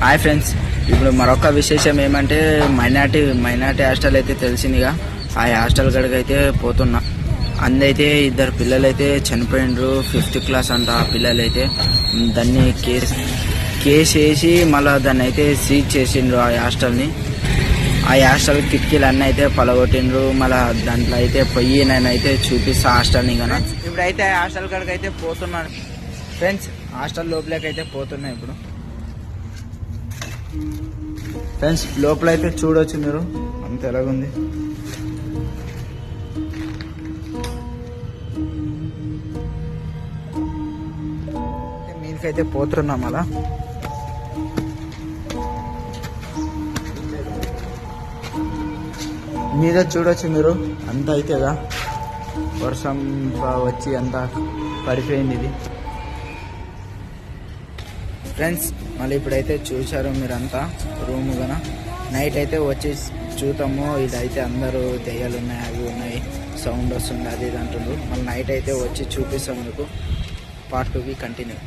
Hi friends, ఇప్పుడు మరొక విశేషం ఏమంటే మైనార్టీ హాస్టల్ అయితే తెలిసిందిగా. ఆ హాస్టల్ గడికి అయితే పోతున్నా. అందైతే ఇద్దరు పిల్లలైతే చనిపోయిండ్రు, 5th క్లాస్ అంట. ఆ పిల్లలైతే దాన్ని కేసు వేసి మళ్ళీ దాన్ని అయితే సీజ్ చేసిండ్రు ఆ హాస్టల్ని. ఆ హాస్టల్ కిటికీలు అన్నీ అయితే పలగొట్టిండ్రు. మళ్ళీ దాంట్లో అయితే పొయ్యి నేనైతే చూపిస్తా హాస్టల్ని కదా. ఇప్పుడైతే హాస్టల్ కాడికి అయితే పోతున్నాను ఫ్రెండ్స్. హాస్టల్ లోపలికి అయితే పోతున్నా ఇప్పుడు ఫ్రెండ్స్. లోపల అయితే చూడొచ్చు మీరు, అంత ఎలాగుంది. మీదకైతే పోతున్నాం అలా. మీద చూడొచ్చు మీరు, అంత అయితేగా వర్షం వచ్చి అంతా పడిపోయింది ఇది ఫ్రెండ్స్. మళ్ళీ ఇప్పుడైతే చూశారు మీరంతా రూమ్ గన. నైట్ అయితే వచ్చి చూద్దాము. ఇదైతే అందరూ దెయ్యాలు ఉన్నాయి, అవి ఉన్నాయి, సౌండ్ వస్తుంది, అది ఇది అంటుండ్రు. మళ్ళీ నైట్ అయితే వచ్చి చూపిస్తాం మీకు. Part 2 continue.